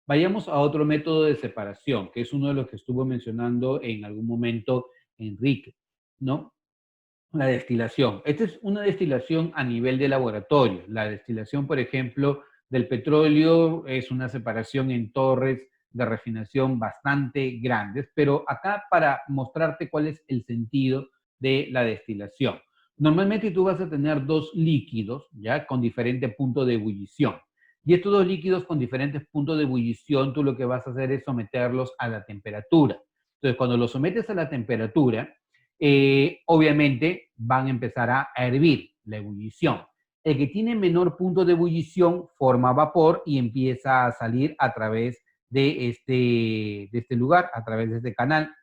Vayamos a otro método de separación, que es uno de los que estuvo mencionando en algún momento Enrique, ¿no? La destilación. Esta es una destilación a nivel de laboratorio. La destilación, por ejemplo, del petróleo es una separación en torres de refinación bastante grandes, pero acá para mostrarte cuál es el sentido de la destilación. Normalmente tú vas a tener dos líquidos, ¿ya? Con diferente punto de ebullición. Y estos dos líquidos con diferentes puntos de ebullición, tú lo que vas a hacer es someterlos a la temperatura. Entonces, cuando los sometes a la temperatura, obviamente van a empezar a hervir la ebullición. El que tiene menor punto de ebullición forma vapor y empieza a salir a través de este lugar, a través de este canal.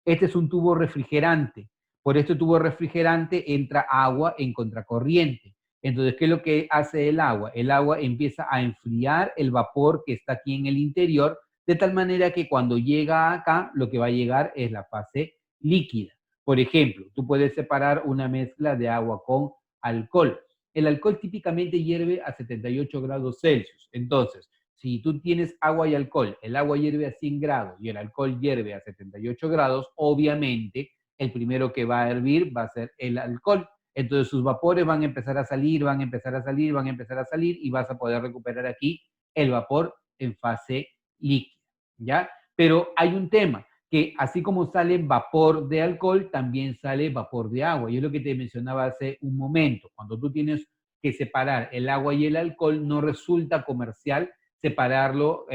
Este es un tubo refrigerante. Por este tubo refrigerante entra agua en contracorriente. Entonces, ¿qué es lo que hace el agua? El agua empieza a enfriar el vapor que está aquí en el interior, de tal manera que cuando llega acá, lo que va a llegar es la fase líquida. Por ejemplo, tú puedes separar una mezcla de agua con alcohol. El alcohol típicamente hierve a 78 grados Celsius. Entonces, si tú tienes agua y alcohol, el agua hierve a 100 grados y el alcohol hierve a 78 grados, obviamente el primero que va a hervir va a ser el alcohol. Entonces sus vapores van a empezar a salir, van a empezar a salir, van a empezar a salir y vas a poder recuperar aquí el vapor en fase líquida, ¿ya? Pero hay un tema, que así como sale vapor de alcohol, también sale vapor de agua. Y es lo que te mencionaba hace un momento. Cuando tú tienes que separar el agua y el alcohol, no resulta comercial separarlo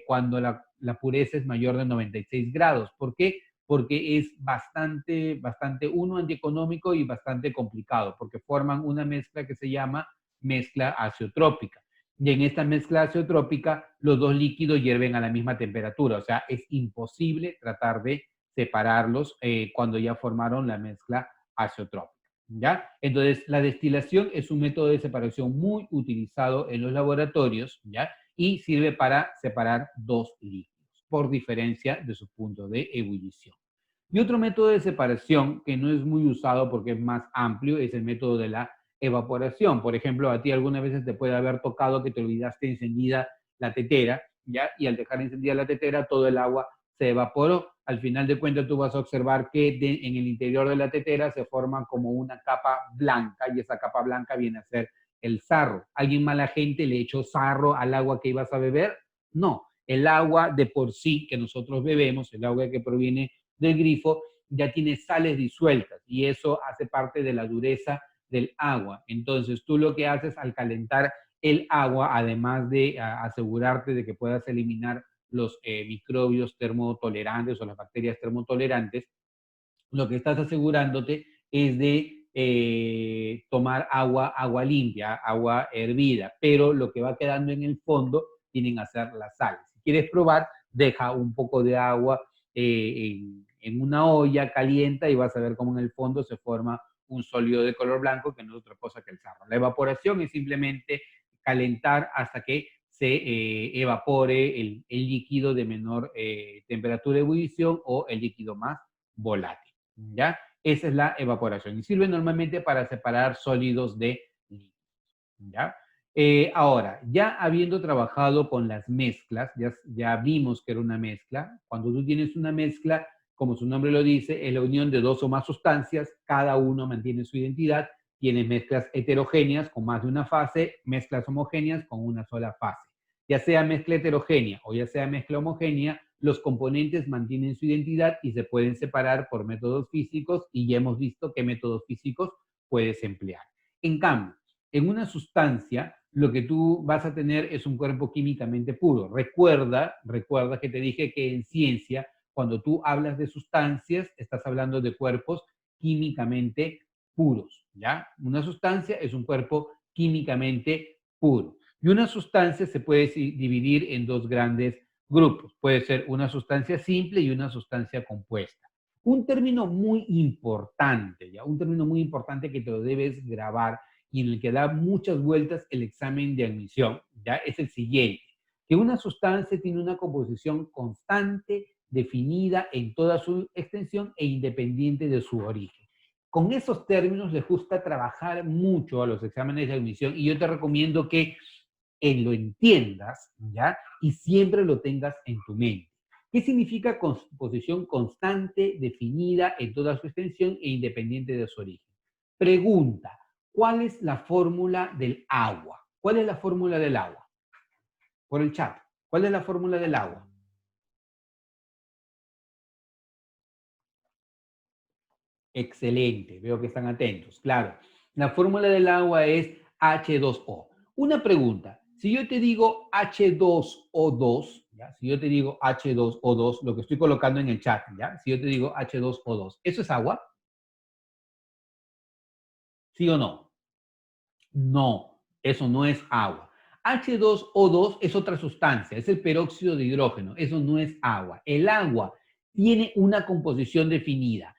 cuando la pureza es mayor de 96 grados. ¿Por qué? Porque es bastante, uno, antieconómico y bastante complicado, porque forman una mezcla que se llama mezcla azeotrópica. Y en esta mezcla azeotrópica, los dos líquidos hierven a la misma temperatura. O sea, es imposible tratar de separarlos cuando ya formaron la mezcla azeotrópica. ¿Ya? Entonces, la destilación es un método de separación muy utilizado en los laboratorios, ¿ya? Y sirve para separar dos líquidos por diferencia de su punto de ebullición. Y otro método de separación que no es muy usado porque es más amplio es el método de la evaporación. Por ejemplo, a ti algunas veces te puede haber tocado que te olvidaste encendida la tetera, ¿ya? Y al dejar encendida la tetera, todo el agua se evaporó. Al final de cuentas, tú vas a observar que en el interior de la tetera se forma como una capa blanca y esa capa blanca viene a ser el sarro. ¿Alguien mala gente le echó sarro al agua que ibas a beber? No, el agua de por sí que nosotros bebemos, el agua que proviene del grifo, ya tiene sales disueltas y eso hace parte de la dureza del agua. Entonces, tú lo que haces al calentar el agua, además de asegurarte de que puedas eliminar los microbios termotolerantes o las bacterias termotolerantes, lo que estás asegurándote es de tomar agua limpia, agua hervida, pero lo que va quedando en el fondo tienen a ser las sales. Si quieres probar, deja un poco de agua en una olla, calienta y vas a ver cómo en el fondo se forma un sólido de color blanco que no es otra cosa que el sarro. La evaporación es simplemente calentar hasta que se evapore el líquido de menor temperatura de ebullición o el líquido más volátil. ¿Ya? Esa es la evaporación y sirve normalmente para separar sólidos de líquidos. ¿Ya? Ahora, ya habiendo trabajado con las mezclas, ya vimos que era una mezcla. Cuando tú tienes una mezcla, como su nombre lo dice, es la unión de dos o más sustancias, cada uno mantiene su identidad. Tienes mezclas heterogéneas con más de una fase, mezclas homogéneas con una sola fase. Ya sea mezcla heterogénea o ya sea mezcla homogénea, los componentes mantienen su identidad y se pueden separar por métodos físicos y ya hemos visto qué métodos físicos puedes emplear. En cambio, en una sustancia, lo que tú vas a tener es un cuerpo químicamente puro. Recuerda que te dije que en ciencia, cuando tú hablas de sustancias, estás hablando de cuerpos químicamente puros, ¿ya? Una sustancia es un cuerpo químicamente puro. Y una sustancia se puede dividir en dos grandes grupos. Puede ser una sustancia simple y una sustancia compuesta. Un término muy importante, ¿ya? Un término muy importante que te lo debes grabar y en el que da muchas vueltas el examen de admisión, ¿ya? Es el siguiente, que una sustancia tiene una composición constante, definida en toda su extensión e independiente de su origen. Con esos términos les gusta trabajar mucho a los exámenes de admisión y yo te recomiendo que lo entiendas, ¿ya? Y siempre lo tengas en tu mente. ¿Qué significa composición constante, definida en toda su extensión e independiente de su origen? Pregunta, ¿cuál es la fórmula del agua? ¿Cuál es la fórmula del agua? Por el chat. ¿Cuál es la fórmula del agua? Excelente, veo que están atentos. Claro, la fórmula del agua es H2O. Una pregunta, si yo te digo H2O2, ¿ya? Si yo te digo H2O2, lo que estoy colocando en el chat, ¿ya? Si yo te digo H2O2, ¿eso es agua? ¿Sí o no? No, eso no es agua. H2O2 es otra sustancia, es el peróxido de hidrógeno, eso no es agua. El agua tiene una composición definida,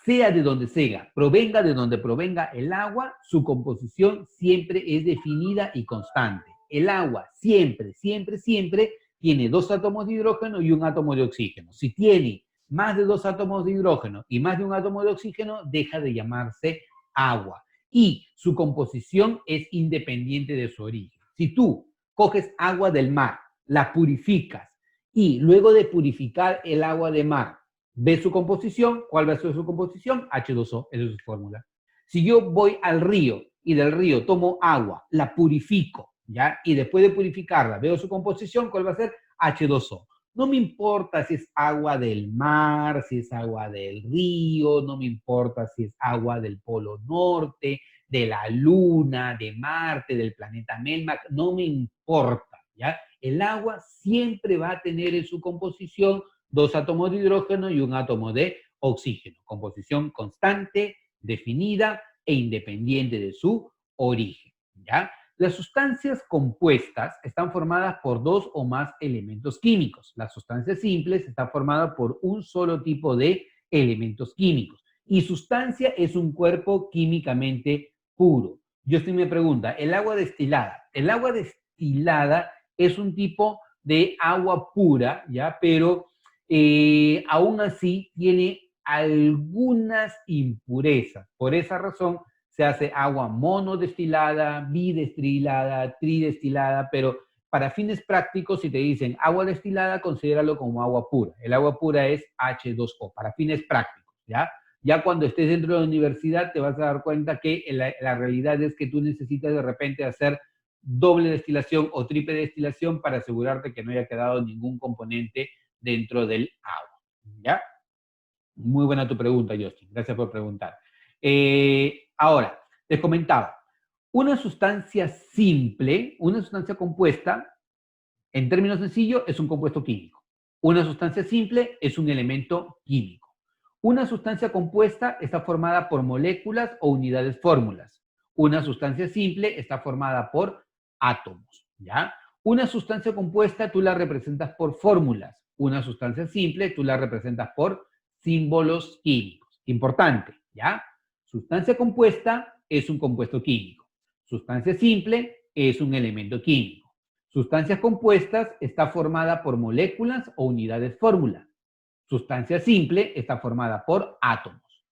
sea de donde sea, provenga de donde provenga el agua, su composición siempre es definida y constante. El agua siempre, siempre, siempre tiene dos átomos de hidrógeno y un átomo de oxígeno. Si tiene más de dos átomos de hidrógeno y más de un átomo de oxígeno, deja de llamarse agua y su composición es independiente de su origen. Si tú coges agua del mar, la purificas y luego de purificar el agua de mar, ves su composición, ¿cuál va a ser su composición? H2O, esa es su fórmula. Si yo voy al río y del río tomo agua, la purifico, ¿ya? Y después de purificarla veo su composición, ¿cuál va a ser? H2O. No me importa si es agua del mar, si es agua del río, no me importa si es agua del Polo Norte, de la Luna, de Marte, del planeta Melmac, no me importa, ¿ya? El agua siempre va a tener en su composición dos átomos de hidrógeno y un átomo de oxígeno. Composición constante, definida e independiente de su origen, ¿ya? Las sustancias compuestas están formadas por dos o más elementos químicos. Las sustancias simples están formadas por un solo tipo de elementos químicos. Y sustancia es un cuerpo químicamente puro. Justin me pregunta, ¿el agua destilada? El agua destilada es un tipo de agua pura, ¿ya? Pero aún así tiene algunas impurezas. Por esa razón se hace agua monodestilada, bidestilada, tridestilada, pero para fines prácticos, si te dicen agua destilada, considéralo como agua pura. El agua pura es H2O, para fines prácticos, ¿ya? Ya cuando estés dentro de la universidad te vas a dar cuenta que la realidad es que tú necesitas de repente hacer doble destilación o triple destilación para asegurarte que no haya quedado ningún componente dentro del agua, ¿ya? Muy buena tu pregunta, Justin. Gracias por preguntar. Ahora, les comentaba, una sustancia simple, una sustancia compuesta, en términos sencillos, es un compuesto químico. Una sustancia simple es un elemento químico. Una sustancia compuesta está formada por moléculas o unidades fórmulas. Una sustancia simple está formada por átomos, ¿ya? Una sustancia compuesta tú la representas por fórmulas. Una sustancia simple tú la representas por símbolos químicos. Importante, ¿ya? Sustancia compuesta es un compuesto químico. Sustancia simple es un elemento químico. Sustancias compuestas está formada por moléculas o unidades fórmula. Sustancia simple está formada por átomos.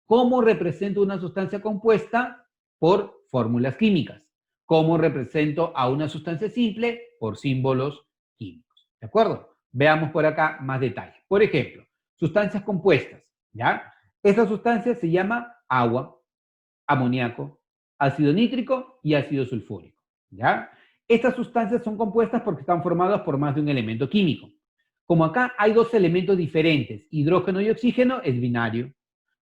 ¿Cómo represento una sustancia compuesta? Por fórmulas químicas. ¿Cómo represento a una sustancia simple? Por símbolos químicos. ¿De acuerdo? Veamos por acá más detalles. Por ejemplo, sustancias compuestas, ¿ya? Esta sustancia se llama agua, amoníaco, ácido nítrico y ácido sulfúrico, ¿ya? Estas sustancias son compuestas porque están formadas por más de un elemento químico. Como acá hay dos elementos diferentes, hidrógeno y oxígeno, es binario.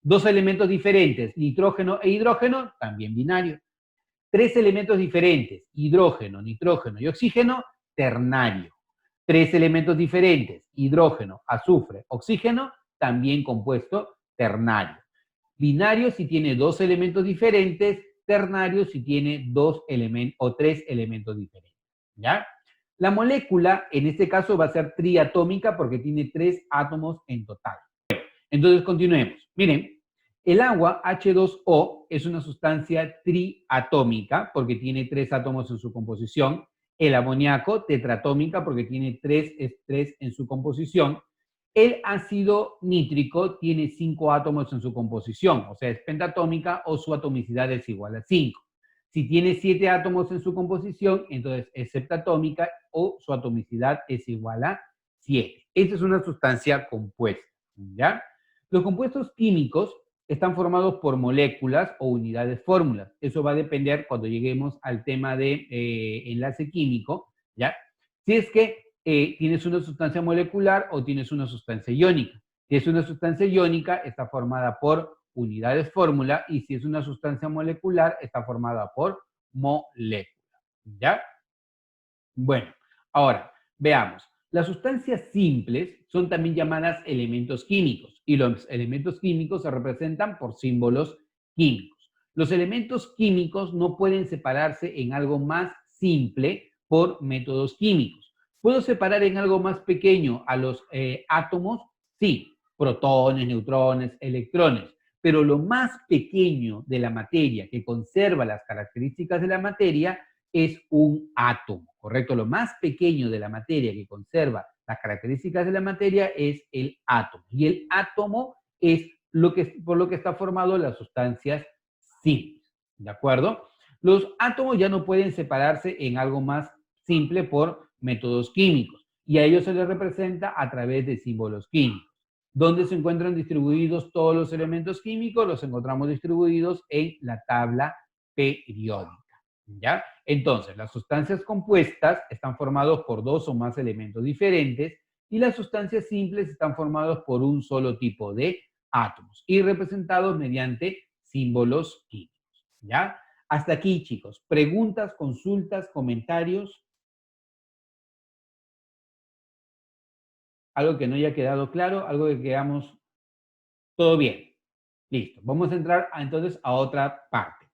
Dos elementos diferentes, nitrógeno e hidrógeno, también binario. Tres elementos diferentes, hidrógeno, nitrógeno y oxígeno, ternario. Tres elementos diferentes, hidrógeno, azufre, oxígeno, también compuesto ternario. Binario si tiene dos elementos diferentes, ternario si tiene dos elementos o tres elementos diferentes, ¿ya? La molécula, en este caso, va a ser triatómica porque tiene tres átomos en total. Entonces, continuemos. Miren, el agua H2O es una sustancia triatómica porque tiene tres átomos en su composición. El amoníaco, tetratómica porque tiene tres en su composición. El ácido nítrico tiene 5 átomos en su composición, o sea, es pentatómica o su atomicidad es igual a 5. Si tiene 7 átomos en su composición, entonces es septatómica o su atomicidad es igual a 7. Esta es una sustancia compuesta, ¿ya? Los compuestos químicos están formados por moléculas o unidades fórmulas. Eso va a depender cuando lleguemos al tema de enlace químico, ¿ya? Si es que tienes una sustancia molecular o tienes una sustancia iónica. Si es una sustancia iónica, está formada por unidades fórmula, y si es una sustancia molecular, está formada por moléculas, ¿ya? Bueno, ahora, veamos. Las sustancias simples son también llamadas elementos químicos, y los elementos químicos se representan por símbolos químicos. Los elementos químicos no pueden separarse en algo más simple por métodos químicos. ¿Puedo separar en algo más pequeño a los átomos? Sí, protones, neutrones, electrones. Pero lo más pequeño de la materia que conserva las características de la materia es un átomo, ¿correcto? Lo más pequeño de la materia que conserva las características de la materia es el átomo. Y el átomo es por lo que está formado las sustancias simples, ¿de acuerdo? Los átomos ya no pueden separarse en algo más simple por métodos químicos, y a ellos se les representa a través de símbolos químicos. ¿Dónde se encuentran distribuidos todos los elementos químicos? Los encontramos distribuidos en la tabla periódica, ¿ya? Entonces, las sustancias compuestas están formadas por 2 o más elementos diferentes, y las sustancias simples están formadas por un solo tipo de átomos y representados mediante símbolos químicos, ¿ya? Hasta aquí, chicos. ¿Preguntas, consultas, comentarios? ¿Algo que no haya quedado claro? ¿Algo que quedamos todo bien? Listo. Vamos a entrar entonces a otra parte.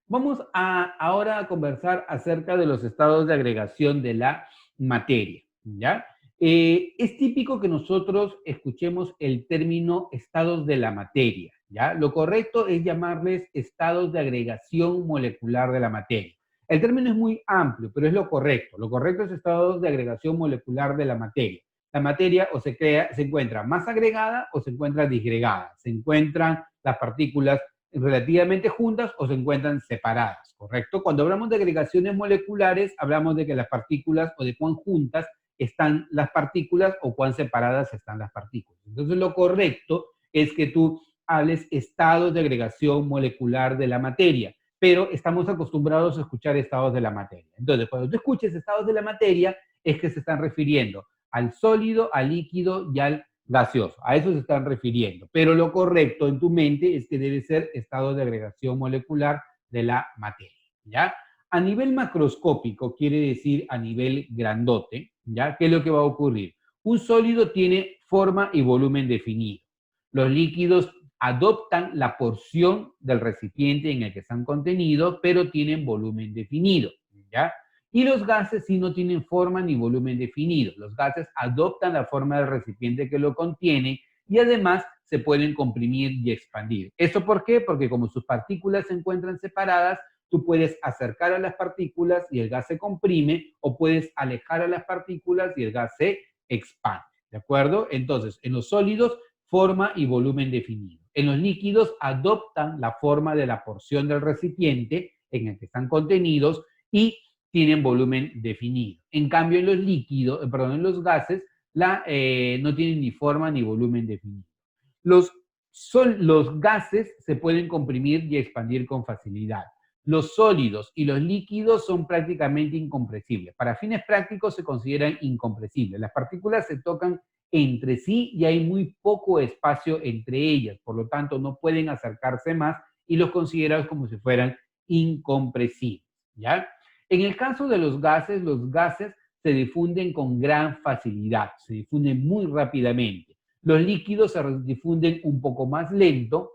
Vamos ahora a conversar acerca de los estados de agregación de la materia, ¿ya? Es típico que nosotros escuchemos el término estados de la materia, ¿ya? Lo correcto es llamarles estados de agregación molecular de la materia. El término es muy amplio, pero es lo correcto. Lo correcto es estados de agregación molecular de la materia. La materia o se encuentra más agregada o se encuentra disgregada. Se encuentran las partículas relativamente juntas o se encuentran separadas, ¿correcto? Cuando hablamos de agregaciones moleculares, hablamos de que las partículas o de cuán juntas están las partículas o cuán separadas están las partículas. Entonces, lo correcto es que tú hables estados de agregación molecular de la materia, pero estamos acostumbrados a escuchar estados de la materia. Entonces, cuando tú escuches estados de la materia, es que se están refiriendo al sólido, al líquido y al gaseoso. A eso se están refiriendo. Pero lo correcto en tu mente es que debe ser estado de agregación molecular de la materia, ¿ya? A nivel macroscópico, quiere decir a nivel grandote, ¿ya? ¿Qué es lo que va a ocurrir? Un sólido tiene forma y volumen definido. Los líquidos adoptan la porción del recipiente en el que están contenidos, pero tienen volumen definido, ¿ya? Y los gases sí no tienen forma ni volumen definido. Los gases adoptan la forma del recipiente que lo contiene y además se pueden comprimir y expandir. ¿Esto por qué? Porque como sus partículas se encuentran separadas, tú puedes acercar a las partículas y el gas se comprime, o puedes alejar a las partículas y el gas se expande. ¿De acuerdo? Entonces, en los sólidos, forma y volumen definido. En los líquidos adoptan la forma de la porción del recipiente en el que están contenidos y tienen volumen definido. En cambio, en los líquidos, en los gases, no tienen ni forma ni volumen definido. Los gases se pueden comprimir y expandir con facilidad. Los sólidos y los líquidos son prácticamente incompresibles. Para fines prácticos se consideran incompresibles. Las partículas se tocan entre sí y hay muy poco espacio entre ellas. Por lo tanto, no pueden acercarse más y los consideran como si fueran incompresibles, ¿ya? En el caso de los gases se difunden con gran facilidad, se difunden muy rápidamente. Los líquidos se difunden un poco más lento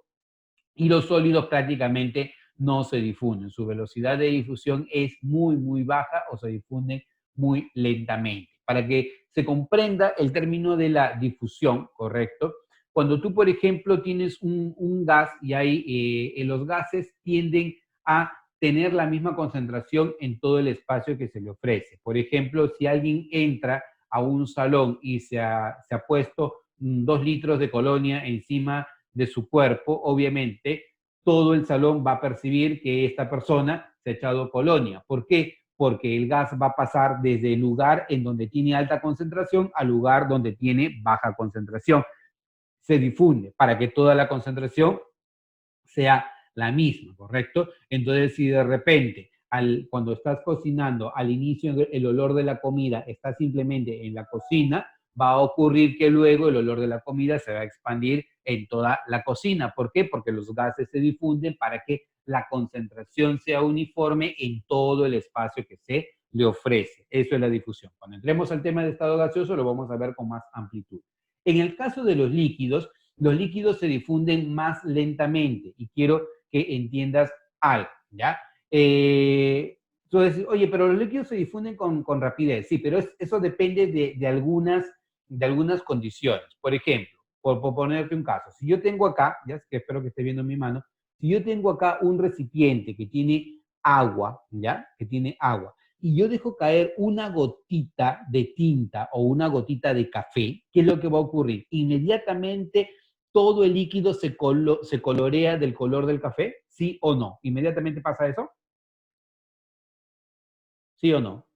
y los sólidos prácticamente no se difunden. Su velocidad de difusión es muy, muy baja o se difunden muy lentamente. Para que se comprenda el término de la difusión, ¿correcto? Cuando tú, por ejemplo, tienes un gas y los gases tienden a tener la misma concentración en todo el espacio que se le ofrece. Por ejemplo, si alguien entra a un salón y se ha puesto 2 litros de colonia encima de su cuerpo, obviamente todo el salón va a percibir que esta persona se ha echado colonia. ¿Por qué? Porque el gas va a pasar desde el lugar en donde tiene alta concentración al lugar donde tiene baja concentración. Se difunde para que toda la concentración sea la misma, ¿correcto? Entonces, si de repente, cuando estás cocinando, al inicio el olor de la comida está simplemente en la cocina, va a ocurrir que luego el olor de la comida se va a expandir en toda la cocina. ¿Por qué? Porque los gases se difunden para que la concentración sea uniforme en todo el espacio que se le ofrece. Eso es la difusión. Cuando entremos al tema de estado gaseoso, lo vamos a ver con más amplitud. En el caso de los líquidos se difunden más lentamente y quiero que entiendas algo, ¿ya? Entonces, oye, pero los líquidos se difunden con rapidez. Sí, pero eso depende de algunas condiciones. Por ejemplo, por ponerte un caso, si yo tengo acá, ya que espero que esté viendo en mi mano, si yo tengo acá un recipiente que tiene agua, ¿ya? Que tiene agua, y yo dejo caer una gotita de tinta o una gotita de café, ¿qué es lo que va a ocurrir? Inmediatamente todo el líquido se colorea del color del café, ¿sí o no? ¿Inmediatamente pasa eso? ¿Sí o no?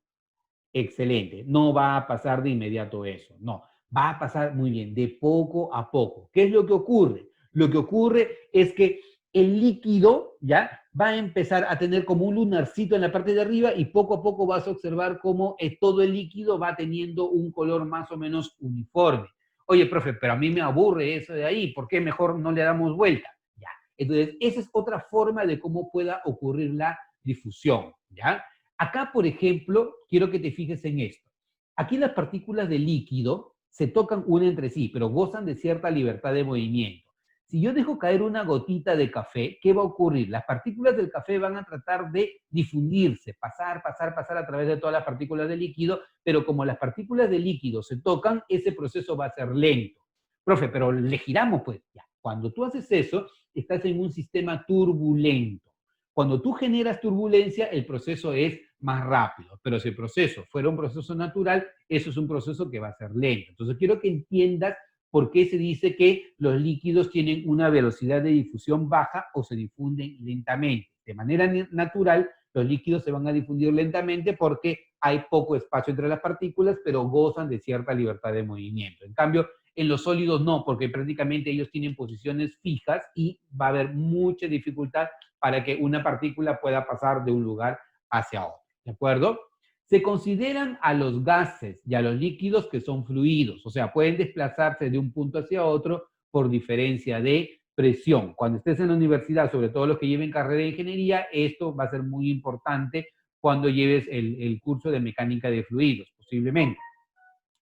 Excelente. No va a pasar de inmediato eso, no. Va a pasar muy bien, de poco a poco. ¿Qué es lo que ocurre? Lo que ocurre es que el líquido ya va a empezar a tener como un lunarcito en la parte de arriba y poco a poco vas a observar cómo todo el líquido va teniendo un color más o menos uniforme. Oye, profe, pero a mí me aburre eso de ahí, ¿por qué mejor no le damos vuelta? Ya. Entonces, esa es otra forma de cómo pueda ocurrir la difusión, ¿ya? Acá, por ejemplo, quiero que te fijes en esto. Aquí las partículas de líquido se tocan una entre sí, pero gozan de cierta libertad de movimiento. Si yo dejo caer una gotita de café, ¿qué va a ocurrir? Las partículas del café van a tratar de difundirse, pasar a través de todas las partículas de líquido, pero como las partículas de líquido se tocan, ese proceso va a ser lento. Profe, pero le giramos, pues ya. Cuando tú haces eso, estás en un sistema turbulento. Cuando tú generas turbulencia, el proceso es más rápido, pero si el proceso fuera un proceso natural, eso es un proceso que va a ser lento. Entonces, quiero que entiendas por qué se dice que los líquidos tienen una velocidad de difusión baja o se difunden lentamente. De manera natural, los líquidos se van a difundir lentamente porque hay poco espacio entre las partículas, pero gozan de cierta libertad de movimiento. En cambio, en los sólidos no, porque prácticamente ellos tienen posiciones fijas y va a haber mucha dificultad para que una partícula pueda pasar de un lugar hacia otro. ¿De acuerdo? Se consideran a los gases y a los líquidos que son fluidos, o sea, pueden desplazarse de un punto hacia otro por diferencia de presión. Cuando estés en la universidad, sobre todo los que lleven carrera de ingeniería, esto va a ser muy importante cuando lleves el curso de mecánica de fluidos, posiblemente.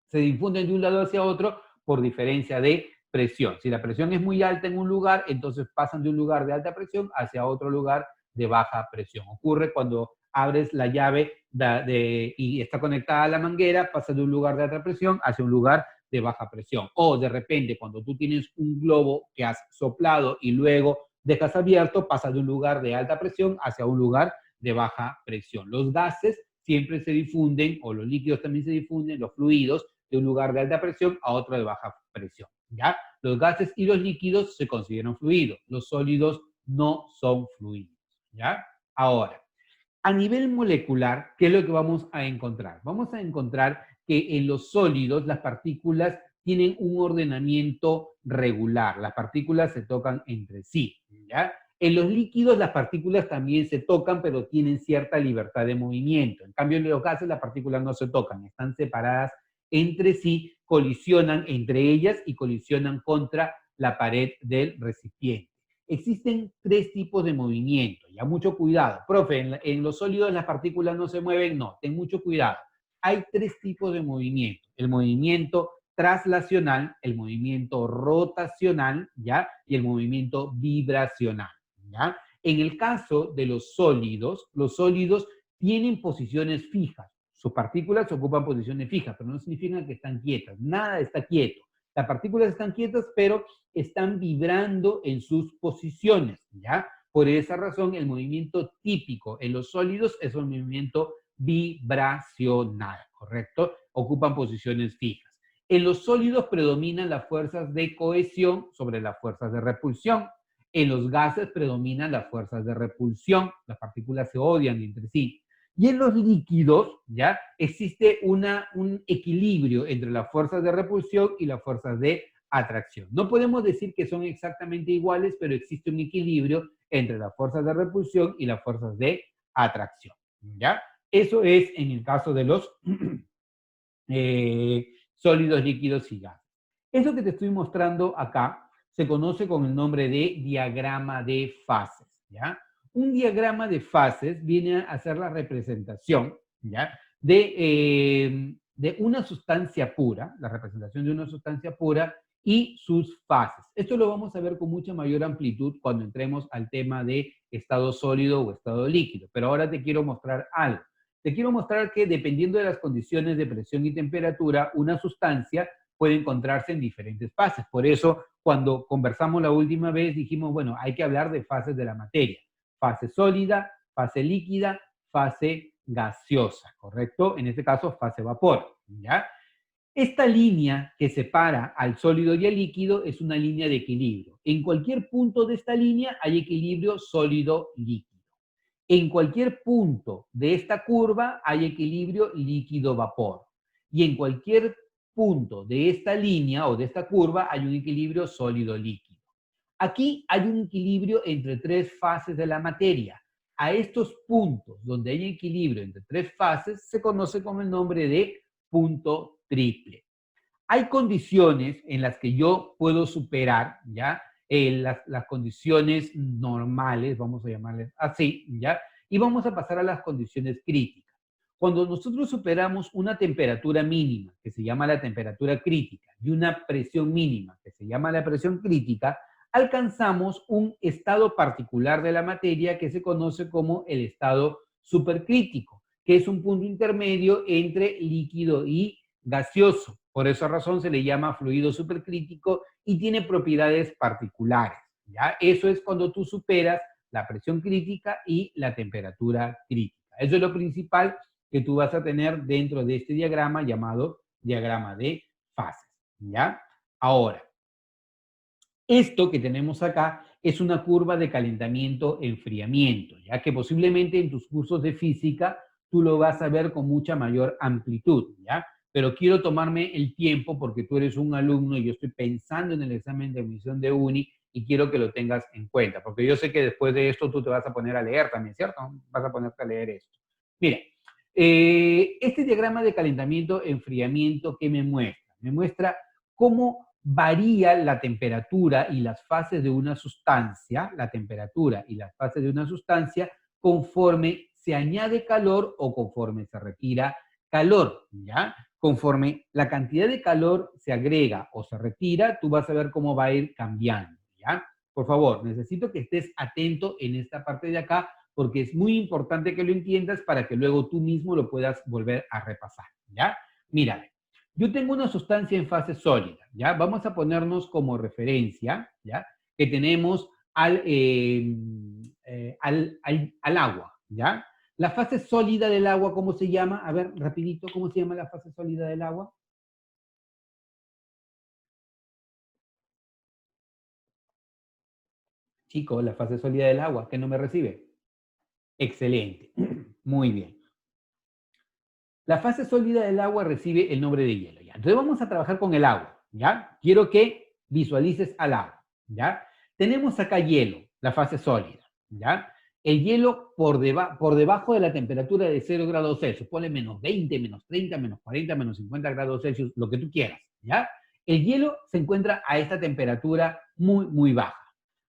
Se difunden de un lado hacia otro por diferencia de presión. Si la presión es muy alta en un lugar, entonces pasan de un lugar de alta presión hacia otro lugar de baja presión. Ocurre cuando abres la llave y está conectada a la manguera, pasa de un lugar de alta presión hacia un lugar de baja presión. O de repente, cuando tú tienes un globo que has soplado y luego dejas abierto, pasa de un lugar de alta presión hacia un lugar de baja presión. Los gases siempre se difunden, o los líquidos también se difunden, los fluidos, de un lugar de alta presión a otro de baja presión, ¿ya? Los gases y los líquidos se consideran fluidos, los sólidos no son fluidos, ¿ya? Ahora, a nivel molecular, ¿qué es lo que vamos a encontrar? Vamos a encontrar que en los sólidos las partículas tienen un ordenamiento regular, las partículas se tocan entre sí, ¿ya? En los líquidos las partículas también se tocan, pero tienen cierta libertad de movimiento. En cambio, en los gases las partículas no se tocan, están separadas entre sí, colisionan entre ellas y colisionan contra la pared del recipiente. Existen tres tipos de movimiento, ya mucho cuidado. Profe, en los sólidos las partículas no se mueven, no, ten mucho cuidado. Hay tres tipos de movimiento. El movimiento traslacional, el movimiento rotacional, ¿ya? Y el movimiento vibracional, ¿ya? En el caso de los sólidos tienen posiciones fijas. Sus partículas ocupan posiciones fijas, pero no significa que están quietas. Nada está quieto. Las partículas están quietas, pero están vibrando en sus posiciones, ¿ya? Por esa razón, el movimiento típico en los sólidos es un movimiento vibracional, ¿correcto? Ocupan posiciones fijas. En los sólidos predominan las fuerzas de cohesión sobre las fuerzas de repulsión. En los gases predominan las fuerzas de repulsión, las partículas se odian entre sí. Y en los líquidos, ¿ya? Existe un equilibrio entre las fuerzas de repulsión y las fuerzas de atracción. No podemos decir que son exactamente iguales, pero existe un equilibrio entre las fuerzas de repulsión y las fuerzas de atracción, ¿ya? Eso es en el caso de los sólidos, líquidos y gases. Eso que te estoy mostrando acá se conoce con el nombre de diagrama de fases, ¿ya? Un diagrama de fases viene a ser la representación, ¿ya? De una sustancia pura, la representación de una sustancia pura y sus fases. Esto lo vamos a ver con mucha mayor amplitud cuando entremos al tema de estado sólido o estado líquido. Pero ahora te quiero mostrar algo. Te quiero mostrar que dependiendo de las condiciones de presión y temperatura, una sustancia puede encontrarse en diferentes fases. Por eso, cuando conversamos la última vez, dijimos, bueno, hay que hablar de fases de la materia. Fase sólida, fase líquida, fase gaseosa, ¿correcto? En este caso, fase vapor, ¿ya? Esta línea que separa al sólido y al líquido es una línea de equilibrio. En cualquier punto de esta línea hay equilibrio sólido-líquido. En cualquier punto de esta curva hay equilibrio líquido-vapor. Y en cualquier punto de esta línea o de esta curva hay un equilibrio sólido-líquido. Aquí hay un equilibrio entre tres fases de la materia. A estos puntos donde hay equilibrio entre tres fases se conoce con el nombre de punto triple. Hay condiciones en las que yo puedo superar, ¿ya? Las condiciones normales, vamos a llamarles así, ¿ya? Y vamos a pasar a las condiciones críticas. Cuando nosotros superamos una temperatura mínima, que se llama la temperatura crítica, y una presión mínima, que se llama la presión crítica, alcanzamos un estado particular de la materia que se conoce como el estado supercrítico, que es un punto intermedio entre líquido y gaseoso. Por esa razón se le llama fluido supercrítico y tiene propiedades particulares, ¿ya? Eso es cuando tú superas la presión crítica y la temperatura crítica. Eso es lo principal que tú vas a tener dentro de este diagrama llamado diagrama de fases, ¿ya? Ahora, esto que tenemos acá es una curva de calentamiento-enfriamiento, ya que posiblemente en tus cursos de física tú lo vas a ver con mucha mayor amplitud, ¿ya? Pero quiero tomarme el tiempo porque tú eres un alumno y yo estoy pensando en el examen de admisión de uni y quiero que lo tengas en cuenta, porque yo sé que después de esto tú te vas a poner a leer también, ¿cierto? Vas a ponerte a leer esto. Mira, este diagrama de calentamiento-enfriamiento, ¿qué me muestra? Me muestra cómo varía la temperatura y las fases de una sustancia, la temperatura y las fases de una sustancia, conforme se añade calor o conforme se retira calor, ¿ya? Conforme la cantidad de calor se agrega o se retira, tú vas a ver cómo va a ir cambiando, ¿ya? Por favor, necesito que estés atento en esta parte de acá porque es muy importante que lo entiendas para que luego tú mismo lo puedas volver a repasar, ¿ya? Mira, yo tengo una sustancia en fase sólida, ¿ya? Vamos a ponernos como referencia, ¿ya? Que tenemos al agua, ¿ya? La fase sólida del agua, ¿cómo se llama? A ver, rapidito, ¿cómo se llama la fase sólida del agua? Chico, la fase sólida del agua, ¿qué no me recibe? Excelente, muy bien. La fase sólida del agua recibe el nombre de hielo, ¿ya? Entonces vamos a trabajar con el agua, ¿ya? Quiero que visualices al agua, ¿ya? Tenemos acá hielo, la fase sólida, ¿ya? El hielo por debajo de la temperatura de 0 grados Celsius, ponle menos 20, menos 30, menos 40, menos 50 grados Celsius, lo que tú quieras, ¿ya? El hielo se encuentra a esta temperatura muy, muy baja.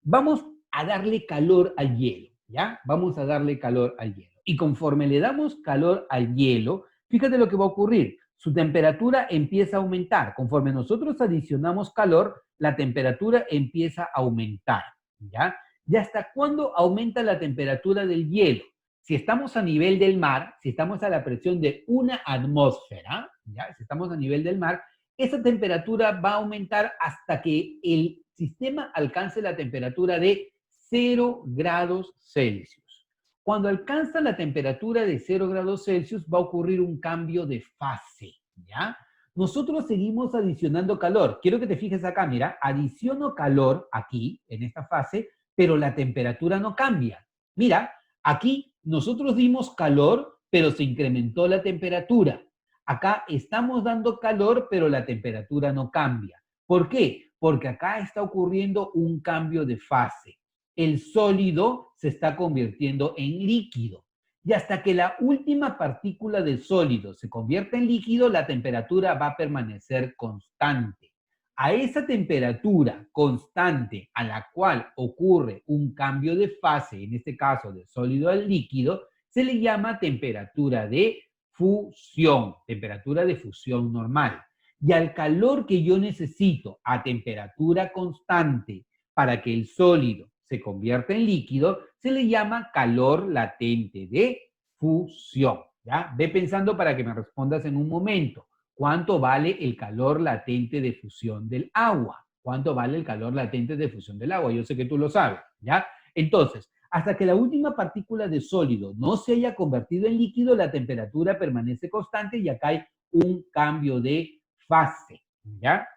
Vamos a darle calor al hielo, ¿ya? Vamos a darle calor al hielo. Y conforme le damos calor al hielo, fíjate lo que va a ocurrir. Su temperatura empieza a aumentar. Conforme nosotros adicionamos calor, la temperatura empieza a aumentar, ¿ya? ¿Y hasta cuándo aumenta la temperatura del hielo? Si estamos a nivel del mar, si estamos a la presión de una atmósfera, ¿ya? Si estamos a nivel del mar, esa temperatura va a aumentar hasta que el sistema alcance la temperatura de 0 grados Celsius. Cuando alcanza la temperatura de 0 grados Celsius va a ocurrir un cambio de fase, ¿ya? Nosotros seguimos adicionando calor. Quiero que te fijes acá, mira, adiciono calor aquí, en esta fase, pero la temperatura no cambia. Mira, aquí nosotros dimos calor, pero se incrementó la temperatura. Acá estamos dando calor, pero la temperatura no cambia. ¿Por qué? Porque acá está ocurriendo un cambio de fase. El sólido se está convirtiendo en líquido. Y hasta que la última partícula del sólido se convierta en líquido, la temperatura va a permanecer constante. A esa temperatura constante a la cual ocurre un cambio de fase, en este caso de sólido al líquido, se le llama temperatura de fusión, temperatura de fusión normal. Y al calor que yo necesito a temperatura constante para que el sólido se convierta en líquido, se le llama calor latente de fusión. ¿Ya? Ve pensando para que me respondas en un momento. ¿Cuánto vale el calor latente de fusión del agua? ¿Cuánto vale el calor latente de fusión del agua? Yo sé que tú lo sabes, ¿ya? Entonces, hasta que la última partícula de sólido no se haya convertido en líquido, la temperatura permanece constante y acá hay un cambio de fase, ¿ya?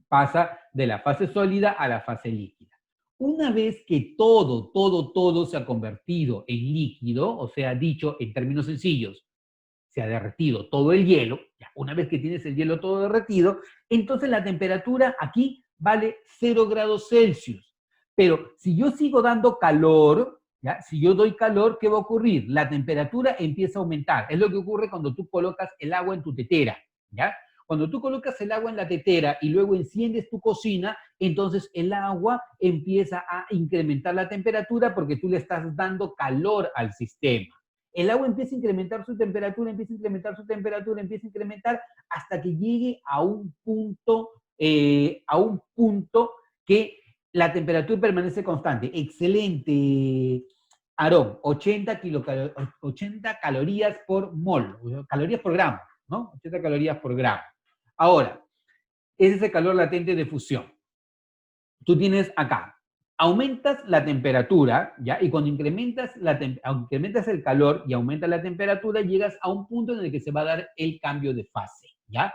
Pasa de la fase sólida a la fase líquida. Una vez que todo se ha convertido en líquido, o sea, dicho en términos sencillos, se ha derretido todo el hielo, ya una vez que tienes el hielo todo derretido, entonces la temperatura aquí vale 0 grados Celsius. Pero si yo sigo dando calor, ¿ya? Si yo doy calor, ¿qué va a ocurrir? La temperatura empieza a aumentar. Es lo que ocurre cuando tú colocas el agua en tu tetera, ¿ya? Cuando tú colocas el agua en la tetera y luego enciendes tu cocina, entonces el agua empieza a incrementar la temperatura porque tú le estás dando calor al sistema. El agua empieza a incrementar su temperatura, empieza a incrementar su temperatura, empieza a incrementar hasta que llegue a un punto que la temperatura permanece constante. Excelente, Aarón. 80 calorías por mol, calorías por gramo, ¿no? 80 calorías por gramo. Ahora, ese es el calor latente de fusión. Tú tienes acá, aumentas la temperatura, ¿ya? Y cuando incrementas el calor y aumenta la temperatura, llegas a un punto en el que se va a dar el cambio de fase, ¿ya?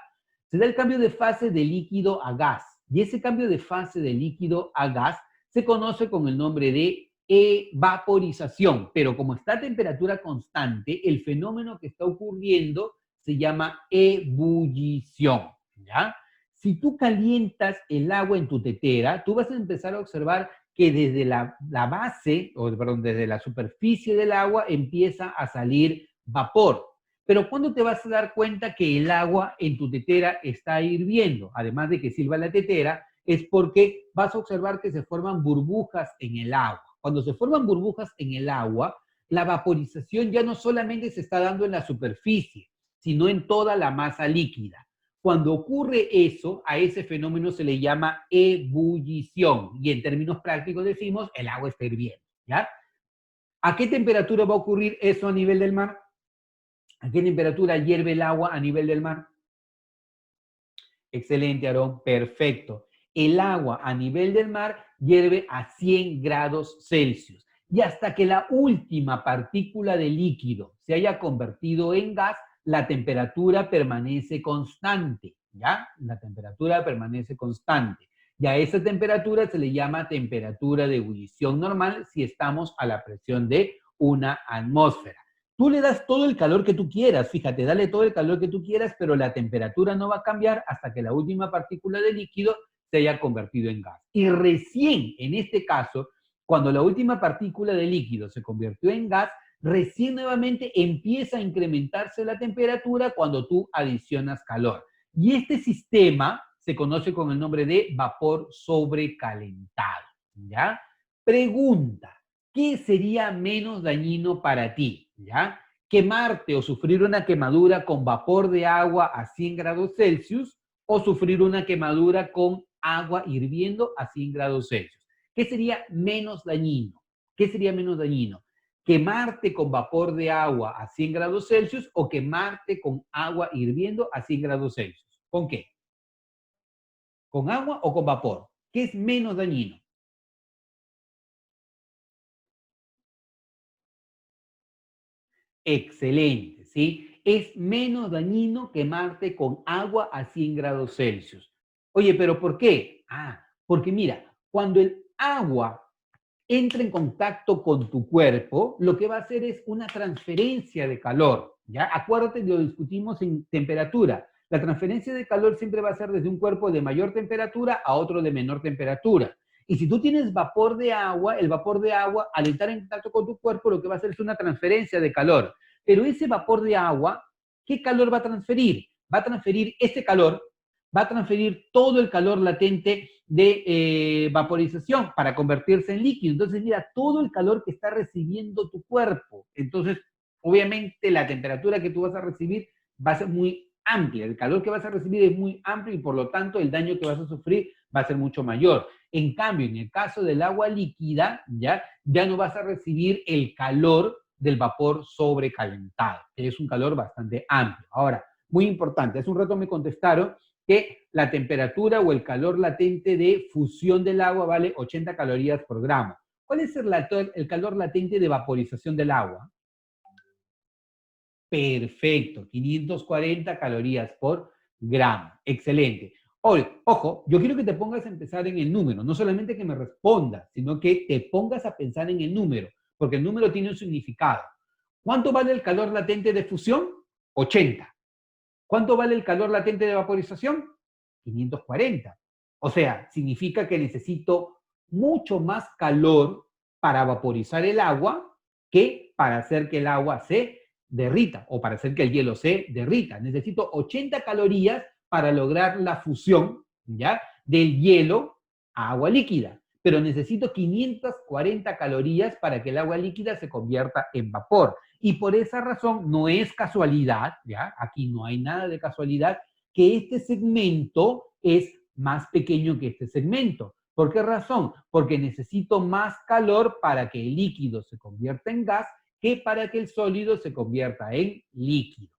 Se da el cambio de fase de líquido a gas. Y ese cambio de fase de líquido a gas se conoce con el nombre de evaporización. Pero como está a temperatura constante, el fenómeno que está ocurriendo se llama ebullición, ¿ya? Si tú calientas el agua en tu tetera, tú vas a empezar a observar que desde la base, o perdón, desde la superficie del agua empieza a salir vapor. Pero ¿cuándo te vas a dar cuenta que el agua en tu tetera está hirviendo? Además de que sirva la tetera, es porque vas a observar que se forman burbujas en el agua. Cuando se forman burbujas en el agua, la vaporización ya no solamente se está dando en la superficie, sino en toda la masa líquida. Cuando ocurre eso, a ese fenómeno se le llama ebullición. Y en términos prácticos decimos, el agua está hirviendo, ¿ya? ¿A qué temperatura va a ocurrir eso a nivel del mar? ¿A qué temperatura hierve el agua a nivel del mar? Excelente, Aarón. Perfecto. El agua a nivel del mar hierve a 100 grados Celsius. Y hasta que la última partícula de líquido se haya convertido en gas, la temperatura permanece constante, ¿ya? La temperatura permanece constante. Y a esa temperatura se le llama temperatura de ebullición normal si estamos a la presión de una atmósfera. Tú le das todo el calor que tú quieras, fíjate, dale todo el calor que tú quieras, pero la temperatura no va a cambiar hasta que la última partícula de líquido se haya convertido en gas. Y recién, en este caso, cuando la última partícula de líquido se convirtió en gas, recién nuevamente empieza a incrementarse la temperatura cuando tú adicionas calor. Y este sistema se conoce con el nombre de vapor sobrecalentado, ¿ya? Pregunta, ¿qué sería menos dañino para ti? ¿Ya? Quemarte o sufrir una quemadura con vapor de agua a 100 grados Celsius o sufrir una quemadura con agua hirviendo a 100 grados Celsius. ¿Qué sería menos dañino? ¿Qué sería menos dañino? ¿Quemarte con vapor de agua a 100 grados Celsius o quemarte con agua hirviendo a 100 grados Celsius? ¿Con qué? ¿Con agua o con vapor? ¿Qué es menos dañino? Excelente, ¿sí? Es menos dañino quemarte con agua a 100 grados Celsius. Oye, ¿pero por qué? Ah, porque mira, cuando el agua entra en contacto con tu cuerpo, lo que va a hacer es una transferencia de calor, ¿ya? Acuérdate, lo discutimos en temperatura. La transferencia de calor siempre va a ser desde un cuerpo de mayor temperatura a otro de menor temperatura. Y si tú tienes vapor de agua, el vapor de agua, al entrar en contacto con tu cuerpo, lo que va a hacer es una transferencia de calor. Pero ese vapor de agua, ¿qué calor va a transferir? Va a transferir ese calor, va a transferir todo el calor latente de vaporización para convertirse en líquido. Entonces, mira, todo el calor que está recibiendo tu cuerpo. Entonces, obviamente, la temperatura que tú vas a recibir va a ser muy amplia. El calor que vas a recibir es muy amplio y, por lo tanto, el daño que vas a sufrir va a ser mucho mayor. En cambio, en el caso del agua líquida, ya no vas a recibir el calor del vapor sobrecalentado, que es un calor bastante amplio. Ahora, muy importante, hace un rato me contestaron que la temperatura o el calor latente de fusión del agua vale 80 calorías por gramo. ¿Cuál es el calor latente de vaporización del agua? Perfecto, 540 calorías por gramo. Excelente. Hoy, ojo, yo quiero que te pongas a pensar en el número, no solamente que me respondas, sino que te pongas a pensar en el número, porque el número tiene un significado. ¿Cuánto vale el calor latente de fusión? 80. ¿Cuánto vale el calor latente de vaporización? 540. O sea, significa que necesito mucho más calor para vaporizar el agua que para hacer que el agua se derrita o para hacer que el hielo se derrita. Necesito 80 calorías para lograr la fusión, ¿ya?, del hielo a agua líquida. Pero necesito 540 calorías para que el agua líquida se convierta en vapor. Y por esa razón no es casualidad, ¿ya? Aquí no hay nada de casualidad, que este segmento es más pequeño que este segmento. ¿Por qué razón? Porque necesito más calor para que el líquido se convierta en gas que para que el sólido se convierta en líquido.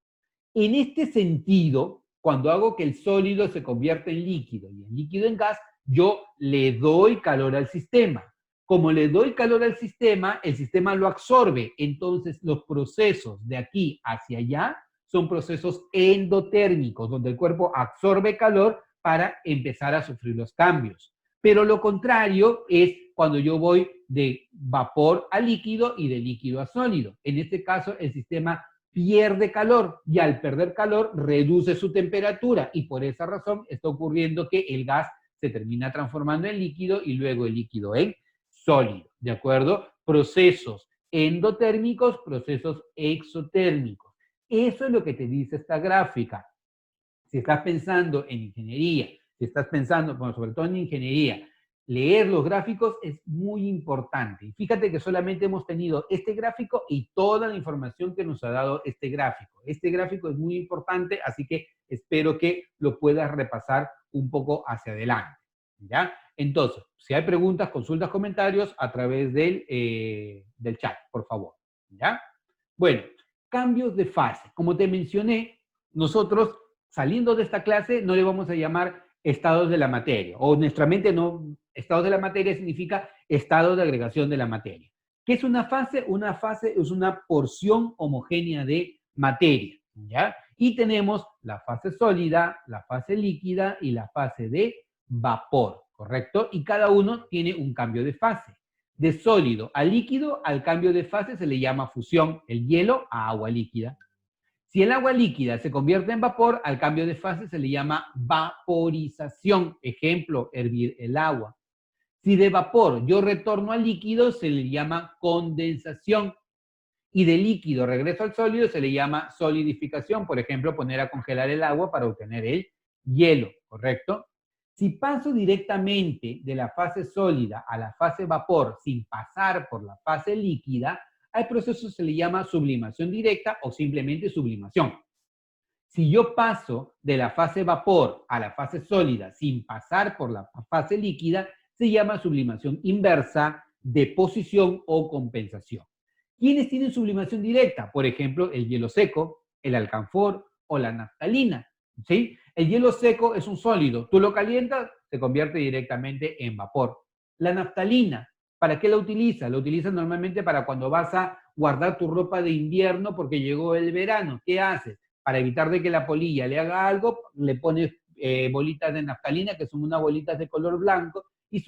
En este sentido, cuando hago que el sólido se convierta en líquido y el líquido en gas, yo le doy calor al sistema. Como le doy calor al sistema, el sistema lo absorbe. Entonces, los procesos de aquí hacia allá son procesos endotérmicos, donde el cuerpo absorbe calor para empezar a sufrir los cambios. Pero lo contrario es cuando yo voy de vapor a líquido y de líquido a sólido. En este caso, el sistema pierde calor y al perder calor reduce su temperatura y por esa razón está ocurriendo que el gas se termina transformando en líquido y luego el líquido en sólido, ¿de acuerdo? Procesos endotérmicos, procesos exotérmicos. Eso es lo que te dice esta gráfica. Si estás pensando en ingeniería, si estás pensando, bueno, sobre todo en ingeniería, leer los gráficos es muy importante. Y fíjate que solamente hemos tenido este gráfico y toda la información que nos ha dado este gráfico. Este gráfico es muy importante, así que espero que lo puedas repasar un poco hacia adelante, ¿ya? Entonces, si hay preguntas, consultas, comentarios, a través del chat, por favor, ¿ya? Bueno, cambios de fase. Como te mencioné, nosotros saliendo de esta clase no le vamos a llamar estados de la materia, o nuestra mente no, estados de la materia significa estado de agregación de la materia. ¿Qué es una fase? Una fase es una porción homogénea de materia, ¿ya? Y tenemos la fase sólida, la fase líquida y la fase de vapor, ¿correcto? Y cada uno tiene un cambio de fase. De sólido a líquido, al cambio de fase se le llama fusión, el hielo a agua líquida. Si el agua líquida se convierte en vapor, al cambio de fase se le llama vaporización. Ejemplo, hervir el agua. Si de vapor yo retorno al líquido, se le llama condensación. Y de líquido regreso al sólido, se le llama solidificación. Por ejemplo, poner a congelar el agua para obtener el hielo, ¿correcto? Si paso directamente de la fase sólida a la fase vapor sin pasar por la fase líquida, al proceso se le llama sublimación directa o simplemente sublimación. Si yo paso de la fase vapor a la fase sólida sin pasar por la fase líquida, se llama sublimación inversa, deposición o compensación. ¿Quiénes tienen sublimación directa? Por ejemplo, el hielo seco, el alcanfor o la naftalina, ¿sí? El hielo seco es un sólido. Tú lo calientas, se convierte directamente en vapor. La naftalina, ¿para qué la utilizas? La utilizas normalmente para cuando vas a guardar tu ropa de invierno porque llegó el verano. ¿Qué haces? Para evitar de que la polilla le haga algo, le pones bolitas de naftalina, que son unas bolitas de color blanco, y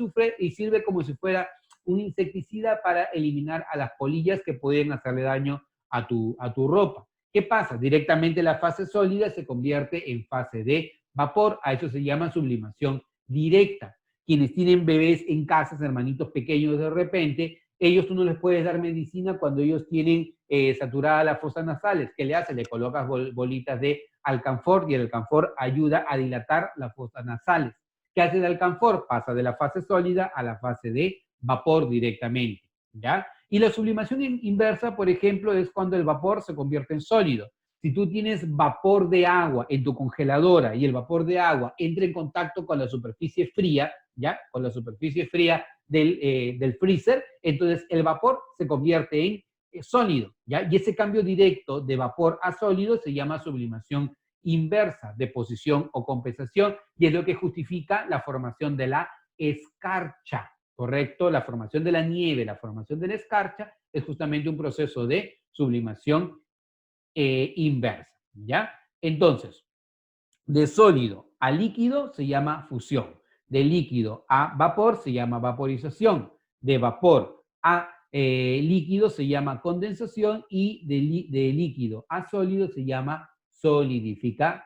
sirve como si fuera un insecticida para eliminar a las polillas que pueden hacerle daño a tu ropa. ¿Qué pasa? Directamente la fase sólida se convierte en fase de vapor. A eso se llama sublimación directa. Quienes tienen bebés en casa, hermanitos pequeños de repente, ellos tú no les puedes dar medicina cuando ellos tienen saturadas las fosas nasales. ¿Qué le haces? Le colocas bolitas de alcanfor y el alcanfor ayuda a dilatar las fosas nasales. ¿Qué hace el alcanfor? Pasa de la fase sólida a la fase de vapor directamente, ¿ya? Y la sublimación inversa, por ejemplo, es cuando el vapor se convierte en sólido. Si tú tienes vapor de agua en tu congeladora y el vapor de agua entra en contacto con la superficie fría, ¿ya? Con la superficie fría del freezer, entonces el vapor se convierte en sólido, ¿ya? Y ese cambio directo de vapor a sólido se llama sublimación inversa, de posición o compensación, y es lo que justifica la formación de la escarcha, ¿correcto? La formación de la nieve, la formación de la escarcha es justamente un proceso de sublimación inversa, ¿ya? Entonces, de sólido a líquido se llama fusión, de líquido a vapor se llama vaporización, de vapor a líquido se llama condensación y de líquido a sólido se llama solidificación.